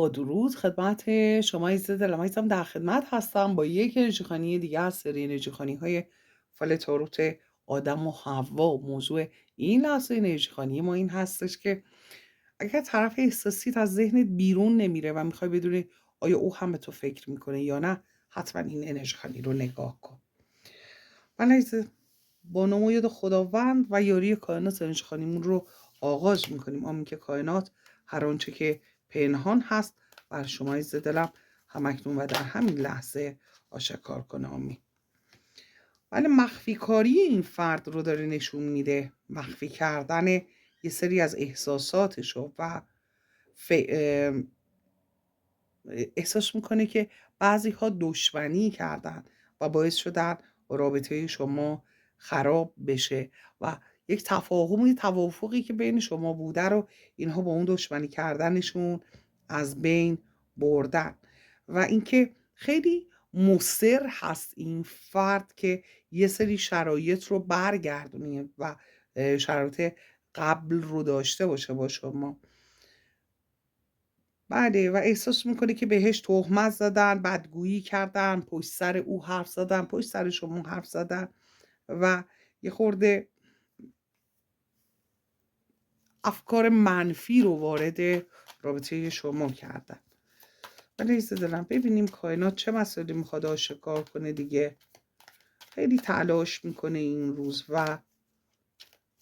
با درود خدمت شما عزیز دلم عزیزم، در خدمت هستم با یک انرژی خوانی دیگه از سری انرژی خوانی های فال تاروت آدم و حوا. موضوع این لحظه انرژی خوانی ما این هستش که اگر طرف احساسیت از ذهنت بیرون نمیره و میخوای بدونی آیا او هم به تو فکر میکنه یا نه، حتما این انرژی خوانی رو نگاه کن. من عزیز، با نام و یاد خداوند و یاری کائنات انرژی خوانیمون رو آغاز میکنیم. آمین که کائنات هر آنچه که پنهان هست بر شما عزیز دلم همکنون و در همین لحظه آشکار کنه. آمین. ولی مخفی کاری این فرد رو داره نشون میده، مخفی کردن یه سری از احساساتشو و احساس میکنه که بعضی ها دشمنی کردن و باعث شدن رابطه شما خراب بشه و یک تفاهم توافقی که بین شما بوده رو اینها با اون دشمنی کردنشون از بین بردن. و اینکه خیلی مصر هست این فرد که یه سری شرایط رو برگردونه و شرایط قبل رو داشته باشه با شما. بله، و احساس میکنه که بهش تهمت زدن، بدگویی کردن، پشت سر او حرف زدن، پشت سر شما حرف زدن و یه خورده افکار منفی رو وارد رابطه شما کردن. ولی عزیز دلم ببینیم کائنات چه مسئله میخواد آشکار کنه دیگه. خیلی تلاش میکنه این روز و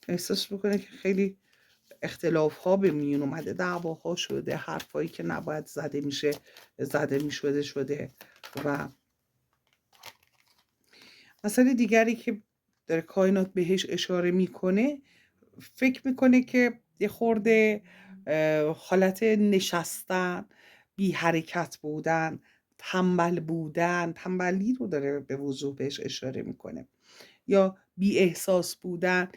احساس میکنه که خیلی اختلاف ها به میون اومده، دعواها شده، حرفایی که نباید زده میشه زده میشده شده. و مسئله دیگری که در کائنات بهش اشاره میکنه، فکر میکنه که یه خورده حالت نشستن، بی حرکت بودن، تنبل بودن، تنبلی رو داره به وضوح بهش اشاره میکنه، یا بی احساس بودن،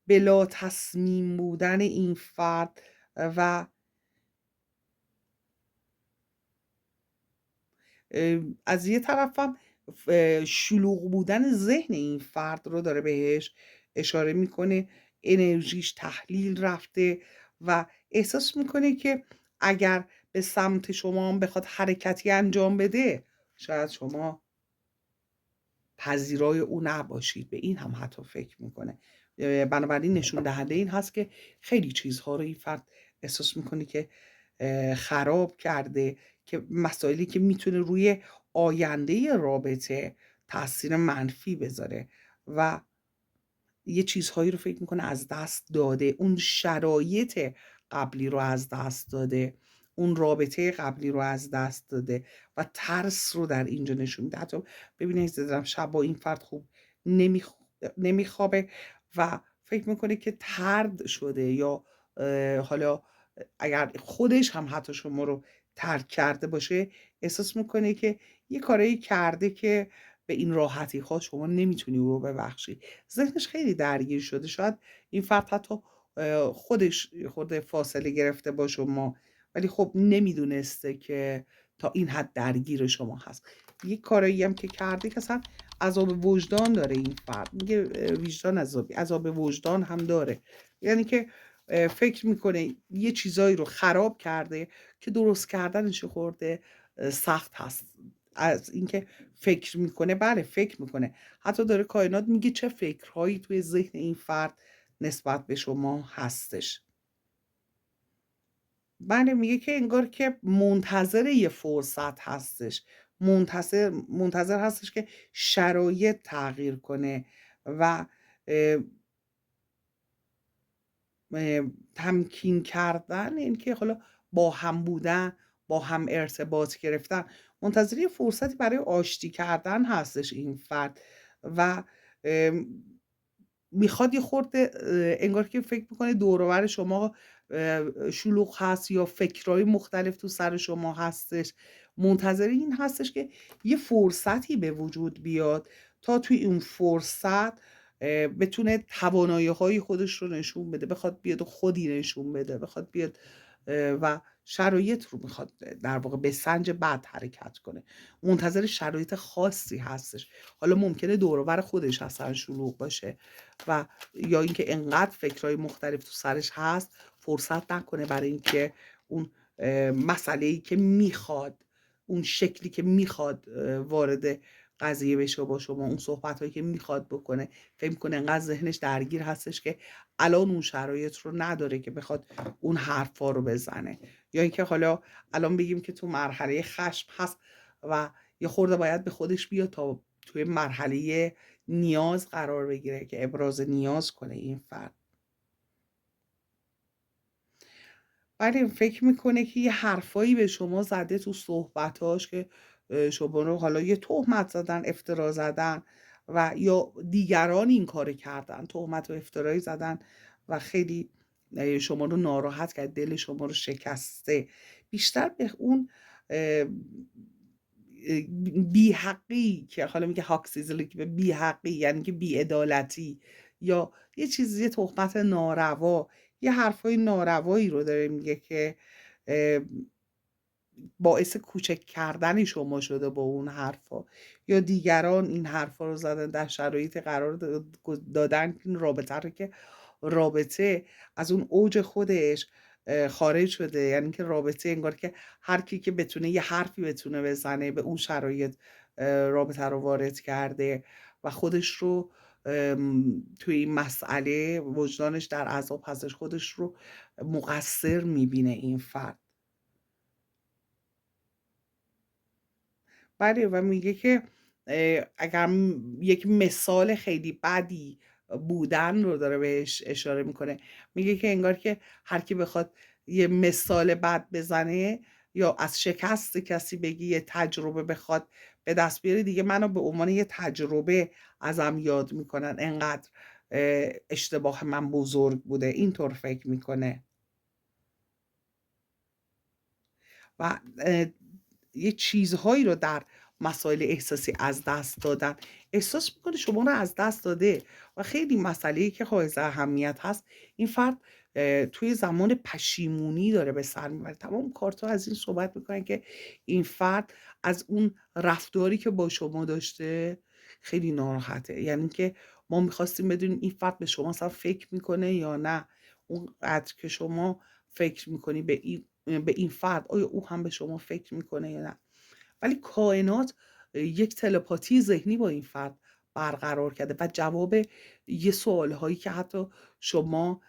بلا تصمیم بودن این فرد و از یه طرفم شلوغ بودن ذهن این فرد رو داره بهش اشاره میکنه. انرژیش تحلیل رفته و احساس میکنه که اگر به سمت شما هم بخواد حرکتی انجام بده، شاید شما پذیرای او نباشید. به این هم حتی فکر میکنه. بنابراین نشون دهنده این هست که خیلی چیزها رو این فرد احساس میکنه که خراب کرده، که مسائلی که میتونه روی آینده رابطه تاثیر منفی بذاره و یه چیزهایی رو فکر میکنه از دست داده، اون شرایط قبلی رو از دست داده، اون رابطه قبلی رو از دست داده و ترس رو در اینجا نشون میده. حتی ببینید دارم شب با این فرد خوب نمیخوابه و فکر میکنه که طرد شده، یا حالا اگر خودش هم حتی شما رو ترک کرده باشه، احساس میکنه که یه کاری کرده که به این راحتی ها شما نمیتونی او رو ببخشی. ذهنش خیلی درگیر شده. شاید این فرد حتی خودش خود فاصله گرفته با شما، ولی خب نمیدونسته که تا این حد درگیر شما هست. یک کارایی هم که کرده که اصلا عذاب وجدان داره این فرد. میگه وجدان عذاب وجدان هم داره. یعنی که فکر میکنه یه چیزایی رو خراب کرده که درست کردنش خورده سخت هست. از اینکه فکر میکنه، بله فکر میکنه. حتی داره کائنات میگه چه فکرهایی توی ذهن این فرد نسبت به شما هستش. بله، میگه که انگار که منتظر یه فرصت هستش، منتظر هستش که شرایط تغییر کنه و اه، تمکین کردن، این که حالا با هم بودن، با هم ارتباط گرفتن، منتظر یه فرصتی برای آشتی کردن هستش این فرد. و میخواد یه خورده انگار که فکر میکنه دور و بر شما شلوغ هست یا فکرهای مختلف تو سر شما هستش. منتظر این هستش که یه فرصتی به وجود بیاد تا توی اون فرصت بتونه توانایی های خودش رو نشون بده، بخواد بیاد و خودی نشون بده، بخواد بیاد و شرایط رو میخواد در واقع به سنج بعد حرکت کنه. منتظر شرایط خاصی هستش. حالا ممکنه دور و بر خودش اصلا شلوغ باشه و یا اینکه انقدر فکرهای مختلف تو سرش هست فرصت نکنه برای اینکه اون مسئله‌ای که میخواد، اون شکلی که میخواد وارد قضیه بشه با شما، اون صحبت‌هایی که میخواد بکنه، فکر می‌کنه انقدر ذهنش درگیر هستش که الان اون شرایط رو نداره که بخواد اون حرفا رو بزنه. یا اینکه حالا الان بگیم که تو مرحله خشم هست و یه خورده باید به خودش بیاد تا توی مرحله نیاز قرار بگیره که ابراز نیاز کنه این فرد. بله، فکر میکنه که یه حرفایی به شما زده تو صحبتاش که شما رو حالا یه تهمت زدن، افترا زدن و یا دیگران این کار کردن، تهمت و افترایی زدن و خیلی شما رو ناراحت کرد، دل شما رو شکسته. بیشتر به اون بی حقی که حالا میگه هاکسیزلی، که به بی حقی یعنی که بی عدالتی یا یه چیزی، یه تهمت ناروا، یه حرفای ناروایی رو داره میگه که اه، باعث کوچک کردن شما شده با اون حرفا، یا دیگران این حرفا رو زدن در شرایط قرار دادن که این رابطه رو که رابطه از اون اوج خودش خارج شده. یعنی که رابطه انگار که هر کی که بتونه یه حرفی بتونه بزنه به اون شرایط رابطه رو وارد کرده و خودش رو توی این مسئله وجدانش در عذاب هستش، خودش رو مقصر میبینه این فرد. بله، و میگه که اگر یک مثال خیلی بدی بودن رو داره بهش اشاره میکنه. میگه که انگار که هر کی بخواد یه مثال بد بزنه یا از شکست کسی بگی، یه تجربه بخواد به دست بیاره، دیگه منو به عنوان یه تجربه ازم یاد میکنن، انقدر اشتباه من بزرگ بوده، اینطور فکر میکنه. و یه چیزهایی رو در مسائل احساسی از دست دادن، احساس میکنه شما رو از دست داده و خیلی مسئله‌ای که حائز اهمیت هست، این فرد توی زمان پشیمونی داره به سر میبره. تمام کارتا از این صحبت میکنن که این فرد از اون رفتاری که با شما داشته خیلی ناراحته. یعنی که ما میخواستیم بدونیم این فرد به شما اصلا فکر میکنه یا نه، اونقدر که شما فکر میکنی به این فرد، آیا او هم به شما فکر میکنه یا نه. ولی کائنات یک تلپاتی ذهنی با این فرد برقرار کرده و جواب یه سوال هایی که حتی شما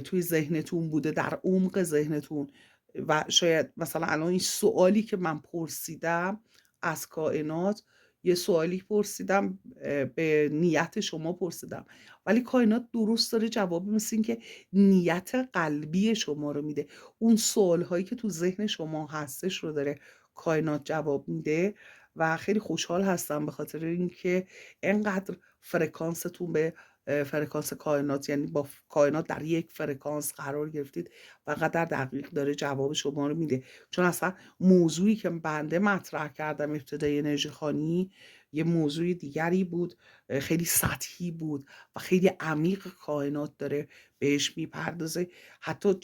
توی ذهنتون بوده، در عمق ذهنتون، و شاید مثلا الان این سوالی که من پرسیدم از کائنات، یه سوالی پرسیدم به نیت شما پرسیدم، ولی کائنات درست داره جواب، مثل این که نیت قلبی شما رو میده. اون سوال هایی که تو ذهن شما هستش رو داره کائنات جواب میده. و خیلی خوشحال هستم به خاطر اینکه انقدر فرکانستون به فرکانس کائنات، یعنی با کائنات در یک فرکانس قرار گرفتید و قدر دقیق داره جواب شما رو میده. چون اصلا موضوعی که بنده مطرح کردم ابتدای انرژی خوانی یه موضوع دیگری بود، خیلی سطحی بود و خیلی عمیق کائنات داره بهش میپردازه. حتی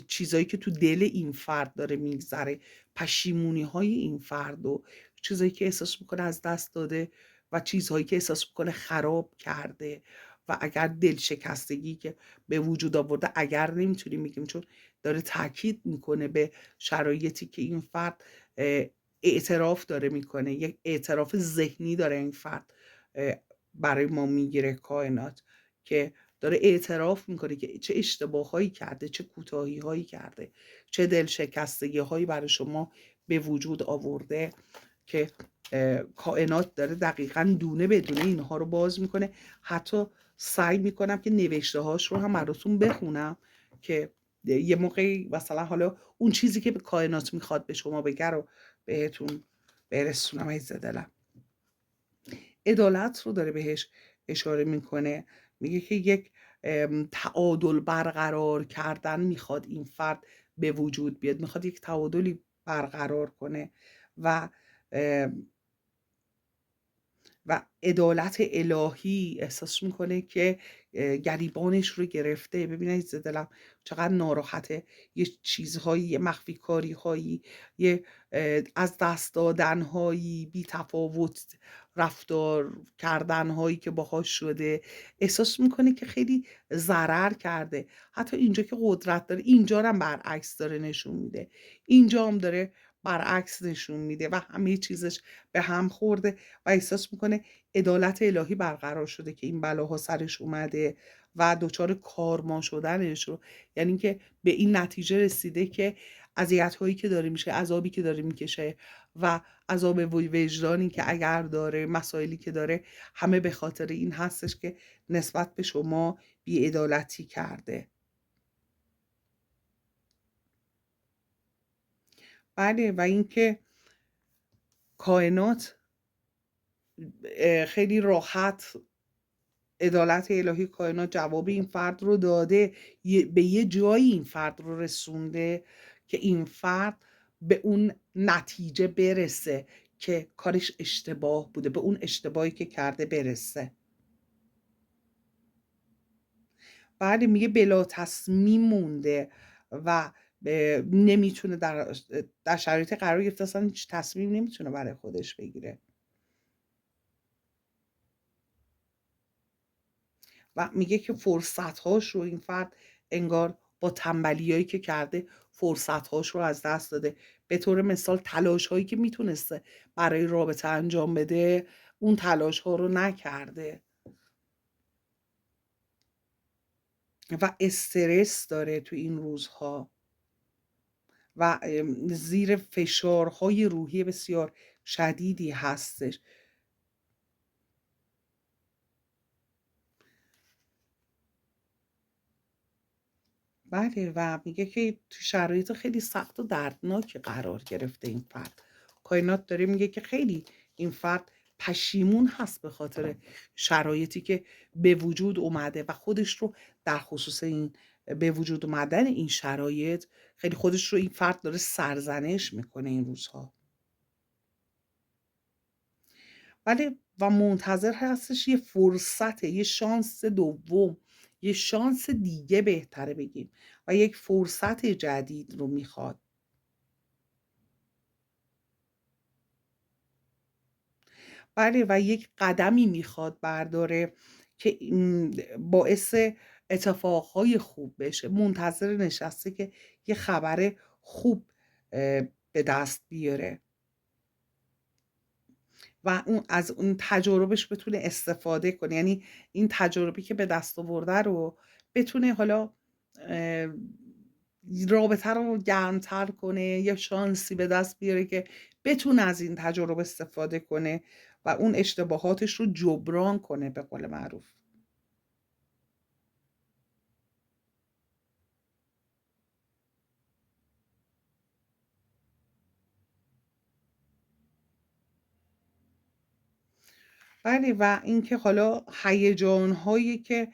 چیزایی که تو دل این فرد داره میگذره، پشیمونی های این فرد و چیزایی که احساس میکنه از دست داده و چیزهایی که احساس میکنه خراب کرده، و اگر دل شکستگی که به وجود آورده، اگر نمیتونیم بگیم، چون داره تاکید میکنه به شرایطی که این فرد اعتراف داره میکنه، یک اعتراف ذهنی داره این فرد برای ما میگیره کائنات، که داره اعتراف میکنه که چه اشتباهایی کرده، چه کوتاهی هایی کرده، چه دل شکستگی هایی برای شما به وجود آورده، که کائنات داره دقیقا دونه به دونه اینها رو باز میکنه. حتی سعی میکنم که نوشته هاش رو هم براتون بخونم که یه موقعی مثلا حالا اون چیزی که به کائنات میخواد به شما بگه رو بهتون برسونم. عزیز دلم، عدالت رو داره بهش اشاره میکنه. میگه که یک تعادل برقرار کردن میخواد این فرد به وجود بیاد، میخواد یک تعادلی برقرار کنه و و عدالت الهی احساس میکنه که گریبانش رو گرفته. ببینید عزیز دلم چقدر ناراحته، یه چیزهایی، یه مخفی کاری هایی، یه از دست دادن هایی، بی تفاوت رفتار کردن هایی که باهاش شده، احساس میکنه که خیلی ضرر کرده. حتی اینجا که قدرت داره، اینجا رو هم برعکس داره نشون میده، اینجا هم داره برعکس نشون میده و همه چیزش به هم خورده و احساس میکنه عدالت الهی برقرار شده که این بلاها سرش اومده و دچار کارما شدنش رو، یعنی که به این نتیجه رسیده که اذیت هایی که داره میشه، عذابی که داره میکشه و عذاب وجدانی که اگر داره، مسائلی که داره، همه به خاطر این هستش که نسبت به شما بی‌عدالتی کرده. بله، و اینکه کائنات خیلی راحت، عدالت الهی کائنات جواب این فرد رو داده، به یه جایی این فرد رو رسونده که این فرد به اون نتیجه برسه که کارش اشتباه بوده، به اون اشتباهی که کرده برسه. بعد میگه بلا تصمیم مونده و نمیتونه در شرایط قرار گرفته، اصلا هیچ تصمیم نمیتونه برای خودش بگیره و میگه که فرصت‌هاش رو این فرد انگار با تنبلیایی که کرده فرصت‌هاش رو از دست داده. به طور مثال تلاش‌هایی که میتونسته برای رابطه انجام بده، اون تلاش‌ها رو نکرده و استرس داره تو این روزها و زیر فشارهای روحی بسیار شدیدی هستش. بله، و میگه که تو شرایط خیلی سخت و دردناکی قرار گرفته این فرد. کائنات داره میگه که خیلی این فرد پشیمون هست به خاطر شرایطی که به وجود اومده و خودش رو در خصوص این به وجود اومدن این شرایط، خیلی خودش رو این فرد داره سرزنش میکنه این روزها. ولی و منتظر هستش یه فرصت، یه شانس دوم، یه شانس دیگه بهتره بگیم، و یک فرصت جدید رو میخواد. بله، و یک قدمی میخواد برداره که باعث اتفاقهای خوب بشه. منتظر نشسته که یه خبر خوب به دست بیاره و اون از اون تجاربش بتونه استفاده کنه، یعنی این تجربی که به دست آورده رو بتونه حالا اه، رابطه رو گرمتر کنه، یا شانسی به دست بیاره که بتونه از این تجربه استفاده کنه و اون اشتباهاتش رو جبران کنه به قول معروف. بله، و اینکه حالا هیجان‌هایی که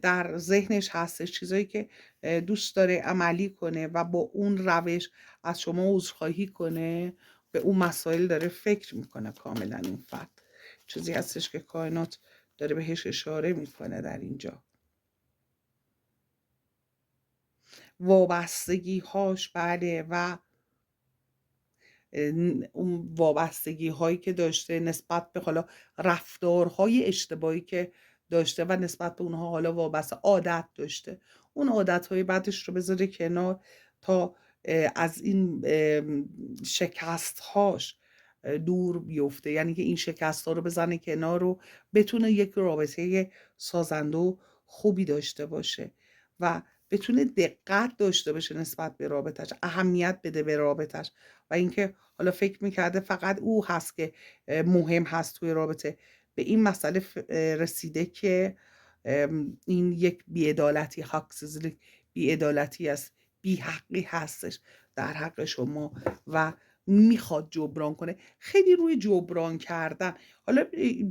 در ذهنش هستش، چیزایی که دوست داره عملی کنه و با اون روش از شما عذرخواهی کنه، به اون مسائل داره فکر میکنه کاملا این فرد. چیزی هستش که کائنات داره بهش اشاره میکنه در اینجا. وابستگی‌هاش، بله، و اون وابستگی هایی که داشته نسبت به حالا رفتارهای اشتباهی که داشته و نسبت به اونها حالا وابسته عادت داشته، اون عادت های بعدش رو بذاره کنار تا از این شکست هاش دور بیفته، یعنی که این شکست ها رو بزنه کنار رو بتونه یک رابطه سازنده و خوبی داشته باشه و بتونه دقت داشته باشه نسبت به رابطش، اهمیت بده به رابطش و اینکه حالا فکر میکرده فقط او هست که مهم هست توی رابطه. به این مسئله رسیده که این یک بیعدالتی، حقسزلی، بیعدالتی است، بیحقی هستش در حق شما و میخواد جبران کنه. خیلی روی جبران کردن. حالا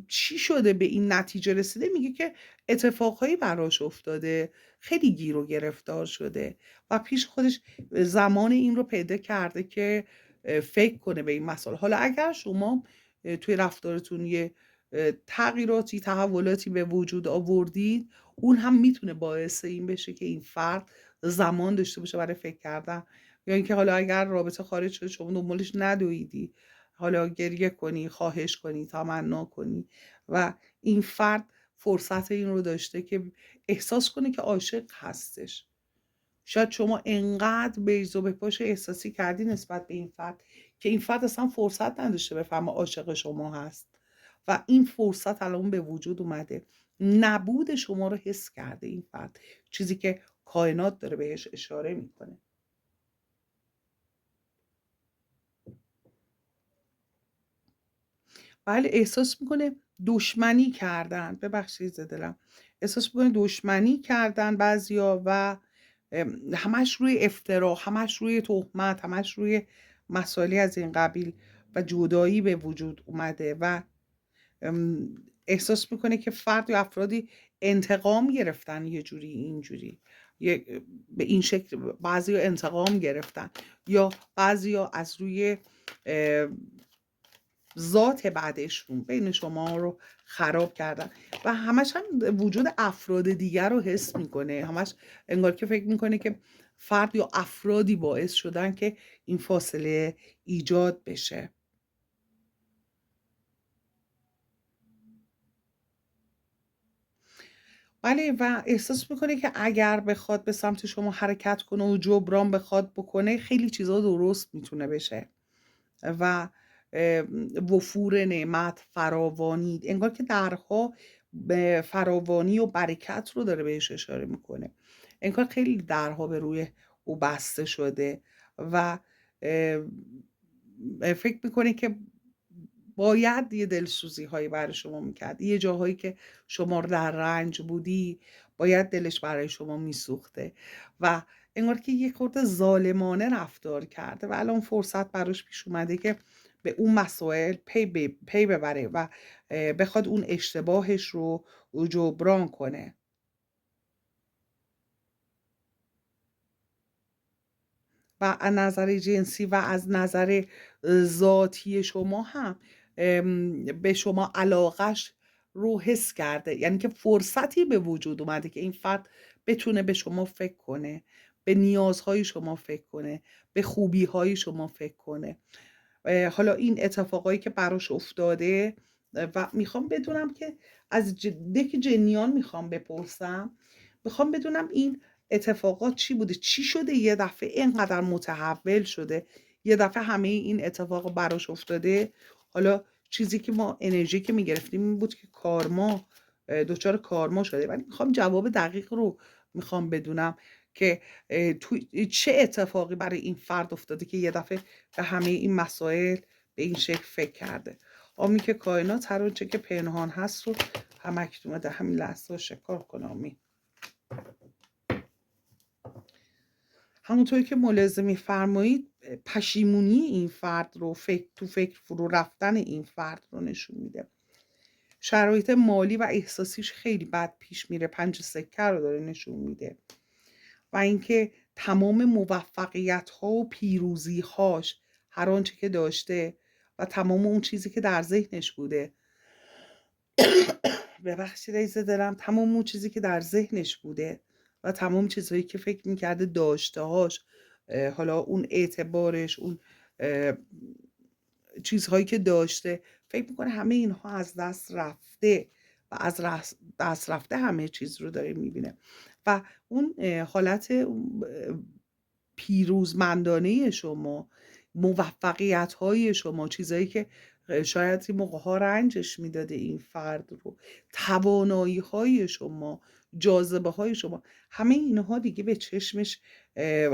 چی شده به این نتیجه رسیده؟ میگه که اتفاقهایی براش افتاده، خیلی گیر و گرفتار شده و پیش خودش زمان این رو پیدا کرده که فکر کنه به این مسائل. حالا اگر شما توی رفتارتون یه تغییراتی، تحولاتی به وجود آوردید، اون هم میتونه باعث این بشه که این فرد زمان داشته باشه برای فکر کردن، یا اینکه حالا اگر رابطه خارج شده شما دنبالش ندویدی حالا گریه کنی، خواهش کنی، تمنا کنی و این فرد فرصت این رو داشته که احساس کنه که عاشق هستش. شاید شما انقدر بیض و بپاش احساسی کردی نسبت به این فرد که این فرد اصلا فرصت نداشته بفهمه عاشق شما هست و این فرصت الان به وجود اومده. نبود شما رو حس کرده این فرد، چیزی که کائنات داره بهش اشاره میکنه. بله، احساس میکنه دشمنی کردن، ببخشید دلم، احساس میکنه دشمنی کردن بعضیا و همش روی افترا، همش روی تهمت، همش روی مسائلی از این قبیل و جدایی به وجود اومده و احساس میکنه که فرد یا افرادی انتقام گرفتن یه جوری اینجوری، به این شکل بعضی انتقام گرفتن یا بعضی از روی ذات بعدشون بین شما رو خراب کردن و همش هم وجود افراد دیگر رو حس میکنه، همش انگار که فکر میکنه که فرد یا افرادی باعث شدن که این فاصله ایجاد بشه. بله، و احساس میکنه که اگر بخواد به سمت شما حرکت کنه و جبران بخواد بکنه خیلی چیزا درست میتونه بشه و وفور نعمت، فراوانی، انگار که درها به فراوانی و برکت رو داره بهش اشاره میکنه، انگار خیلی درها به روی او بسته شده و فکر میکنه که باید یه دلسوزی هایی برای شما میکرد، یه جاهایی که شما در رنج بودی باید دلش برای شما میسوخته و انگار که یه خورده ظالمانه رفتار کرده و الان فرصت براش پیش اومده که به اون مسائل پی ببره و بخواد اون اشتباهش رو جبران کنه و از نظر جنسی و از نظر ذاتی شما هم به شما علاقش رو حس کرده، یعنی که فرصتی به وجود اومده که این فرد بتونه به شما فکر کنه، به نیازهای شما فکر کنه، به خوبیهای شما فکر کنه. حالا این اتفاقایی که براش افتاده و میخوام بدونم که از دک جنیان میخوام بپرسم، میخوام بدونم این اتفاقات چی بوده، چی شده یه دفعه اینقدر متحول شده، یه دفعه همه این اتفاق براش افتاده. حالا چیزی که ما انرژی که میگرفتیم این بود که کارما، دچار کارما شده، ولی میخوام جواب دقیق رو میخوام بدونم که تو چه اتفاقی برای این فرد افتاده که یه دفعه به همه این مسائل به این شکل فکر کرده. آمین که کائنات هر آنچه که پنهان هست رو هم اکنون در همین لحظه شکار کنه. آمین. همونطوری که ملاحظه می‌فرمایید پشیمونی این فرد رو تو فکر فرو رفتن این فرد رو نشون میده. شرایط مالی و احساسیش خیلی بد پیش میره، 5 سکه رو داره نشون میده و اینکه تمام موفقیت ها و پیروزی هاش، هر آنچه که داشته و تمام اون چیزی که در ذهنش بوده، ببخشید عزیز دلم، تمام اون چیزی که در ذهنش بوده و تمام چیزهایی که فکر میکرده داشته هاش، حالا اون اعتبارش، اون چیزهایی که داشته، فکر میکنه همه اینها از دست رفته و از دست رفته همه چیز رو داره میبینه و اون حالت پیروزمندانه شما، موفقیت های شما، چیزایی که شاید این موقع ها رنجش میداده این فرد رو، توانایی های شما، جاذبه های شما، همه اینها دیگه به چشمش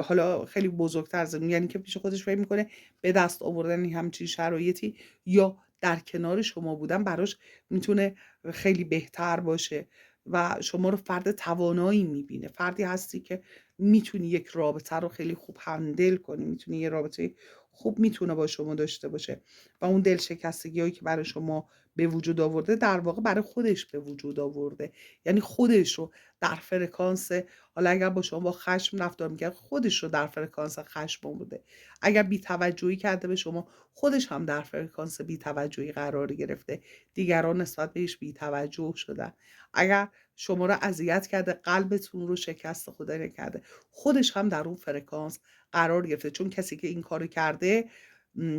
حالا خیلی بزرگتر زمین، یعنی که پیش خودش فکر میکنه به دست آوردن همچین شرایطی یا در کنار شما بودن براش میتونه خیلی بهتر باشه و شما رو فرد توانایی میبینه، فردی هستی که میتونی یک رابطه رو خیلی خوب هندل کنی، میتونی یه رابطه خوب میتونه با شما داشته باشه و اون دلشکستگی هایی که برای شما به وجود آورده در واقع برای خودش به وجود آورده، یعنی خودش رو در فرکانس، حالا اگر با شما با خشم رفتار میکرد خودش رو در فرکانس خشم آورده، اگر بی‌توجهی کرده به شما خودش هم در فرکانس بی‌توجهی قرار گرفته، دیگران نسبت بهش بی‌توجه شدن، اگر شما رو اذیت کرده، قلبتون رو شکست خدا نکرده، خودش هم در اون فرکانس قرار گرفته، چون کسی که این کارو کرده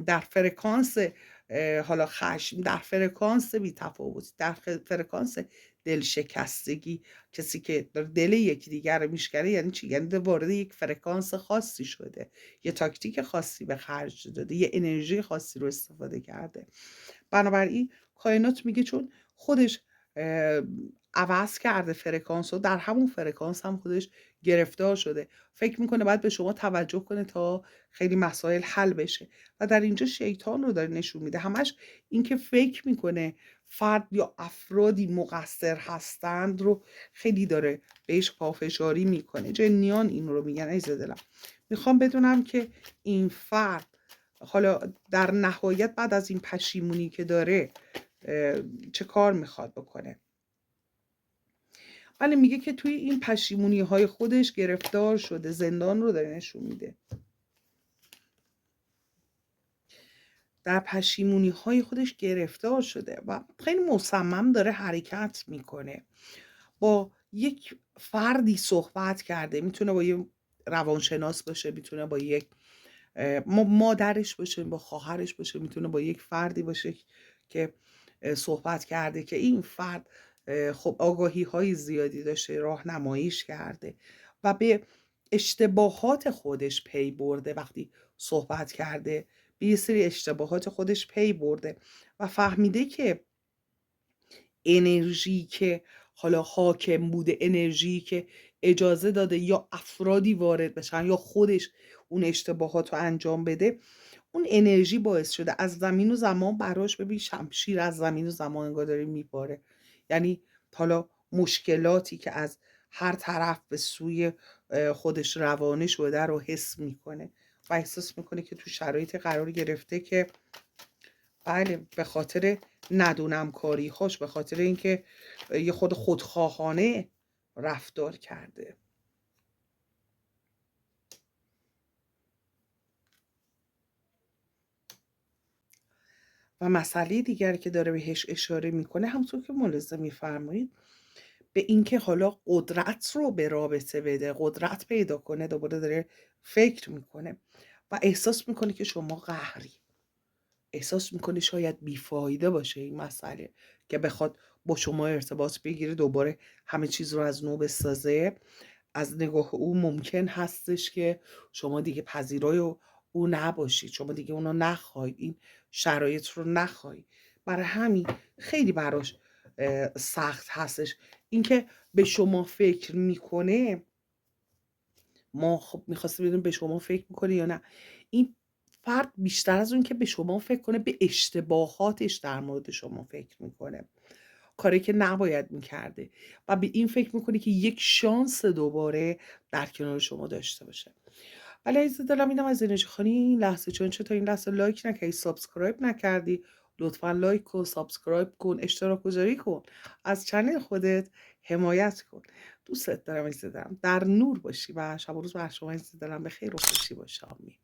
در فرکانس حالا خشم، در فرکانس بی‌تفاوتی، در فرکانس دلشکستگی. کسی که داره دل یکی دیگر رو میشکنه یعنی چی؟ یعنی وارد یک فرکانس خاصی شده، یه تاکتیک خاصی به خرج داده، یه انرژی خاصی رو استفاده کرده. بنابراین کائنات میگه چون خودش عوض کرده فرکانس رو، در همون فرکانس هم خودش گرفتار شده، فکر میکنه باید به شما توجه کنه تا خیلی مسائل حل بشه. و در اینجا شیطان رو داره نشون میده، همش اینکه فکر میکنه فرد یا افرادی مقصر هستند رو خیلی داره بهش پافشاری میکنه. جنیان این رو میگن. عزیز دلم، میخوام بدونم که این فرد حالا در نهایت بعد از این پشیمونی که داره چه کار میخواد بکنه. ولی میگه که توی این پشیمونی های خودش گرفتار شده، زندان رو داره نشون میده. در پشیمونی های خودش گرفتار شده و خیلی مصمم داره حرکت میکنه. با یک فردی صحبت کرده، میتونه با یه روانشناس باشه، میتونه با یک مادرش باشه، با خواهرش باشه، میتونه با یک فردی باشه که صحبت کرده که این فرد خب آگاهی های زیادی داشته، راهنماییش کرده و به اشتباهات خودش پی برده. وقتی صحبت کرده به یه سری اشتباهات خودش پی برده و فهمیده که انرژی که حالا حاکم بوده، انرژی که اجازه داده یا افرادی وارد بشن یا خودش اون اشتباهات رو انجام بده، اون انرژی باعث شده از زمین و زمان براش، ببین شمشیر از زمین و زمان انگار داره میباره. یعنی حالا مشکلاتی که از هر طرف به سوی خودش روانه شده رو حس میکنه و احساس میکنه که تو شرایط قرار گرفته که بله به خاطر ندونم کاری هاش، به خاطر اینکه یه خود خودخواهانه رفتار کرده. و مسئله دیگری که داره بهش اشاره میکنه، همونطور که ملاحظه میفرمایید، به اینکه حالا قدرت رو به رابطه بده، قدرت پیدا کنه. دوباره داره فکر میکنه و احساس میکنه که شما قهری، احساس میکنه شاید بیفایده باشه این مسئله که بخواد با شما ارتباط بگیره، دوباره همه چیز رو از نو بسازه. از نگاه او ممکن هستش که شما دیگه پذیرای او نباشید، شما دیگه اونو نخواهید، این شرایط رو نخواهید. برای همین خیلی براش سخت هستش اینکه به شما فکر میکنه. ما خب میخواستیم بدونیم به شما فکر میکنه یا نه. این فرد بیشتر از اون که به شما فکر کنه، به اشتباهاتش در مورد شما فکر میکنه، کاری که نباید میکرده و به این فکر میکنه که یک شانس دوباره در کنار شما داشته باشه. ولی عزیز دلم، اینم از انرژی خانی این لحظه. چون تا این لحظه لایک نکردی، سابسکرایب نکردی، لطفا لایک کن، سابسکرایب کن، اشتراک گذاری کن، از چنل خودت حمایت کن. دوستت دارم عزیز دلم. در نور باشی و شب و روز بر شما عزیز دلم به خیر و خوشی باشه. آمین.